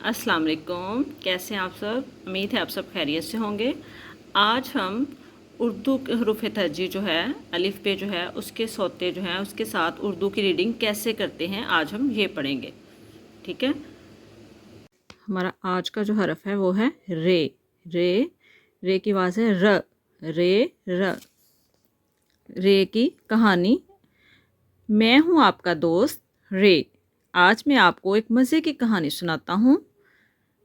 अस्सलाम वालेकुम, कैसे हैं आप सब। उम्मीद है आप सब खैरियत से होंगे। आज हम उर्दू के हरूफ तरजीह जो है, अलिफ पे जो है उसके सोते जो हैं उसके साथ उर्दू की रीडिंग कैसे करते हैं, आज हम ये पढ़ेंगे। ठीक है। हमारा आज का जो हरफ है वो है रे। रे रे की आवाज़ है र। रे र। रे की कहानी। मैं हूँ आपका दोस्त रे। आज मैं आपको एक मज़े की कहानी सुनाता हूँ।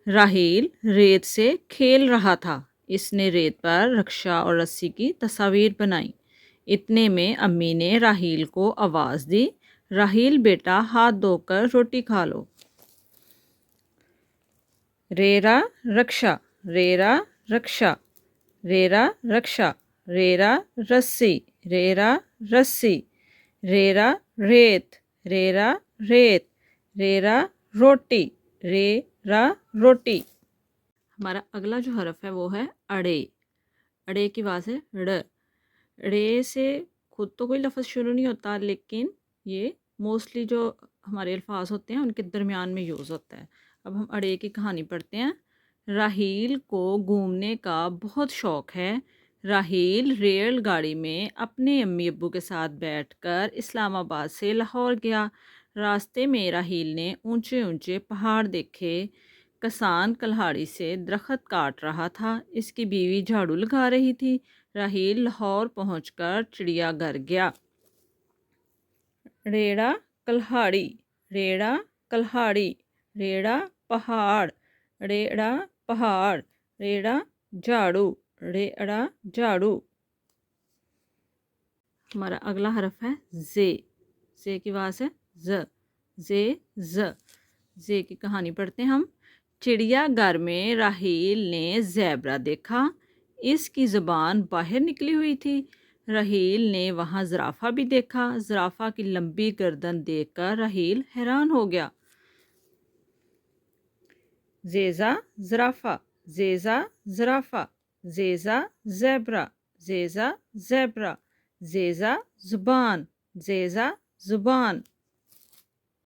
राहील रेत से खेल रहा था। इसने रेत पर रक्षा और रस्सी की तस्वीर बनाई। इतने में अम्मी ने राहील को आवाज़ दी, राहील बेटा हाथ धोकर रोटी खा लो। रेरा रक्षा, रेरा रक्षा, रेरा रक्षा, रेरा रस्सी, रेरा रस्सी, रेरा रेत, रेरा रेत, रेरा रोटी, रेरा रोटी। हमारा अगला जो हरफ है वो है अड़े। अड़े की आवाज़ है ड़। ड़े से खुद तो कोई लफ्ज़ शुरू नहीं होता, लेकिन ये मोस्टली जो हमारे अल्फाज होते हैं उनके दरमियान में यूज़ होता है। अब हम अड़े की कहानी पढ़ते हैं। राहील को घूमने का बहुत शौक़ है। राहील रेलगाड़ी में अपने अम्मी अब्बू के साथ बैठकर इस्लामाबाद से लाहौर गया। रास्ते में राहील ने ऊंचे ऊंचे पहाड़ देखे। किसान कल्हाड़ी से दरख्त काट रहा था। इसकी बीवी झाड़ू लगा रही थी। राहील लाहौर पहुंचकर चिड़ियाघर गया। रेड़ा कल्हाड़ी, रेड़ा कल्हाड़ी, रेड़ा पहाड़, रेड़ा पहाड़, रेड़ा झाड़ू, रेड़ा झाड़ू। हमारा अगला हरफ है जे। जे की आवाज़ है ज। जे ज। जे की कहानी पढ़ते हैं हम। चिड़ियाघर में राहील ने ज़ेबरा देखा। इसकी ज़ुबान बाहर निकली हुई थी। राहील ने वहाँ ज़राफ़ा भी देखा। ज़राफ़ा की लंबी गर्दन देखकर राहील हैरान हो गया। ज़ेज़ा ज़राफ़ा, ज़ेज़ा ज़राफ़ा, ज़ेज़ा ज़ेबरा, ज़ेज़ा ज़ेबरा, ज़ेज़ा ज़ुबान, ज़ेज़ा ज़ुबान।